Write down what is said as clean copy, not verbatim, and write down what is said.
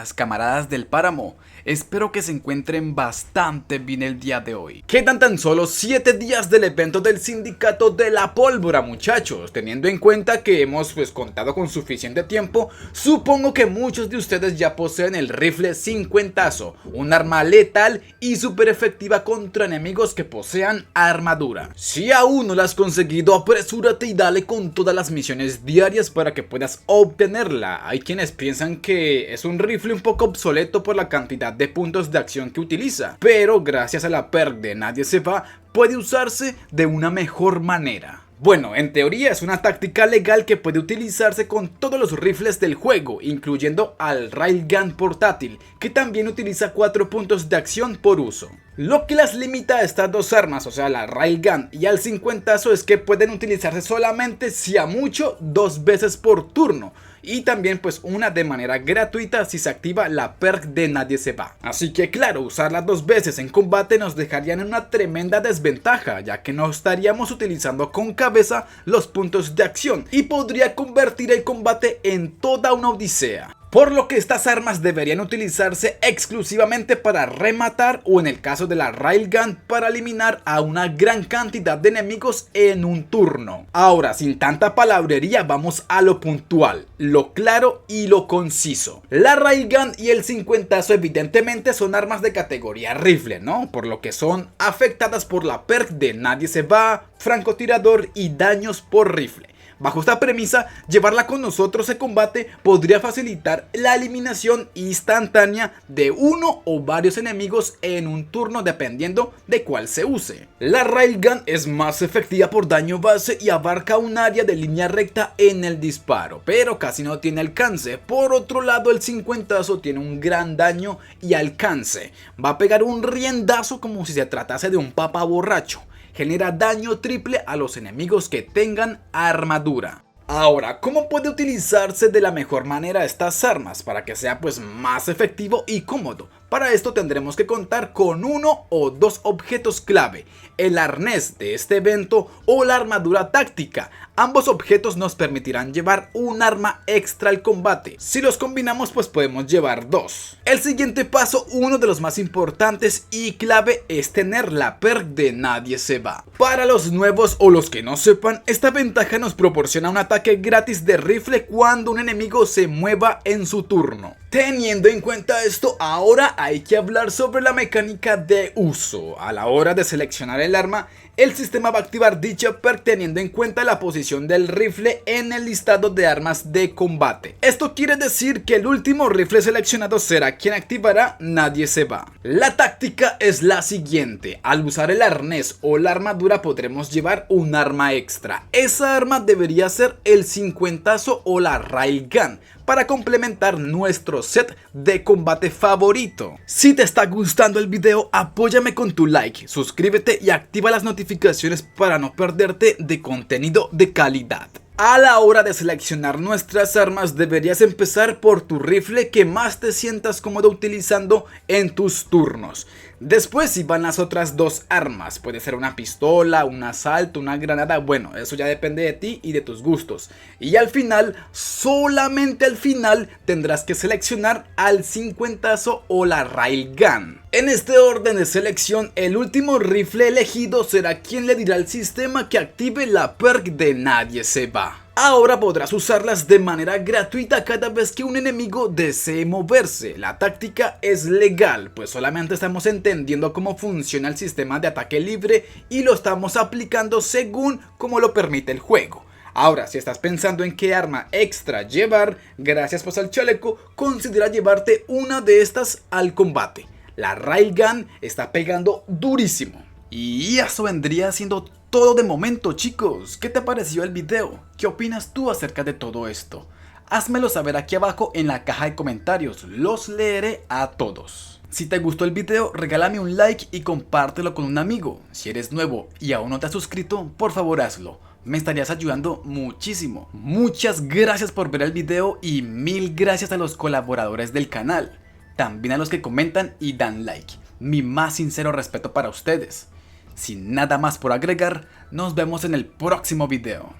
días, camaradas del páramo. Espero que se encuentren bastante bien el día de hoy. Quedan tan solo 7 días del evento del Sindicato de la Pólvora, muchachos. Teniendo en cuenta que hemos contado con suficiente tiempo, supongo que muchos de ustedes ya poseen el rifle 50, un arma letal y súper efectiva contra enemigos que posean armadura. Si aún no la has conseguido, apresúrate y dale con todas las misiones diarias para que puedas obtenerla. Hay quienes piensan que es un rifle un poco obsoleto por la cantidad de puntos de acción que utiliza, pero gracias a la perk de Nadie Se Va, puede usarse de una mejor manera. Bueno, en teoría es una táctica legal que puede utilizarse con todos los rifles del juego, incluyendo al Railgun portátil, que también utiliza 4 puntos de acción por uso. Lo que las limita a estas dos armas, o sea la Railgun y al 50, es que pueden utilizarse solamente, si a mucho, 2 veces por turno. Y también una de manera gratuita si se activa la perk de Nadie Se Va. Así que claro, usarla 2 veces en combate nos dejaría en una tremenda desventaja, ya que no estaríamos utilizando con cabeza los puntos de acción y podría convertir el combate en toda una odisea. Por lo que estas armas deberían utilizarse exclusivamente para rematar o, en el caso de la Railgun, para eliminar a una gran cantidad de enemigos en un turno. Ahora, sin tanta palabrería, vamos a lo puntual, lo claro y lo conciso. La Railgun y el 50 evidentemente son armas de categoría rifle, ¿no? Por lo que son afectadas por la perk de Nadie Se Va, francotirador y daños por rifle. Bajo esta premisa, llevarla con nosotros en combate podría facilitar la eliminación instantánea de uno o varios enemigos en un turno dependiendo de cuál se use. La Railgun es más efectiva por daño base y abarca un área de línea recta en el disparo, pero casi no tiene alcance. Por otro lado, el 50 tiene un gran daño y alcance. Va a pegar un riendazo como si se tratase de un papa borracho. Genera daño triple a los enemigos que tengan armadura. Ahora, ¿cómo puede utilizarse de la mejor manera estas armas para que sea más efectivo y cómodo? Para esto tendremos que contar con uno o dos objetos clave: el arnés de este evento o la armadura táctica. Ambos objetos nos permitirán llevar un arma extra al combate. Si los combinamos podemos llevar 2. El siguiente paso, uno de los más importantes y clave, es tener la perk de Nadie Se Va. Para los nuevos o los que no sepan, esta ventaja nos proporciona un ataque gratis de rifle cuando un enemigo se mueva en su turno. Teniendo en cuenta esto, ahora hay que hablar sobre la mecánica de uso. A la hora de seleccionar el arma, el sistema va a activar dicha perk teniendo en cuenta la posición del rifle en el listado de armas de combate. Esto quiere decir que el último rifle seleccionado será quien activará Nadie Se Va. La táctica es la siguiente: al usar el arnés o la armadura podremos llevar un arma extra. Esa arma debería ser el 50 o la Railgun, para complementar nuestro set de combate favorito. Si te está gustando el video, apóyame con tu like, suscríbete y activa las notificaciones para no perderte de contenido de calidad. A la hora de seleccionar nuestras armas, deberías empezar por tu rifle que más te sientas cómodo utilizando en tus turnos. Después si van las otras 2 armas, puede ser una pistola, un asalto, una granada, bueno, eso ya depende de ti y de tus gustos. Y al final, solamente al final, tendrás que seleccionar al 50 o la Railgun. En este orden de selección, el último rifle elegido será quien le dirá al sistema que active la perk de Nadie Se Va. Ahora podrás usarlas de manera gratuita cada vez que un enemigo desee moverse. La táctica es legal, pues solamente estamos entendiendo cómo funciona el sistema de ataque libre y lo estamos aplicando según como lo permite el juego. Ahora, si estás pensando en qué arma extra llevar, gracias al chaleco, considera llevarte una de estas al combate. La Railgun está pegando durísimo. Y eso vendría siendo todo de momento, chicos. ¿Qué te pareció el video? ¿Qué opinas tú acerca de todo esto? Házmelo saber aquí abajo en la caja de comentarios, los leeré a todos. Si te gustó el video, regálame un like y compártelo con un amigo. Si eres nuevo y aún no te has suscrito, por favor hazlo. Me estarías ayudando muchísimo. Muchas gracias por ver el video y 1000 gracias a los colaboradores del canal. También a los que comentan y dan like. Mi más sincero respeto para ustedes. Sin nada más por agregar, nos vemos en el próximo video.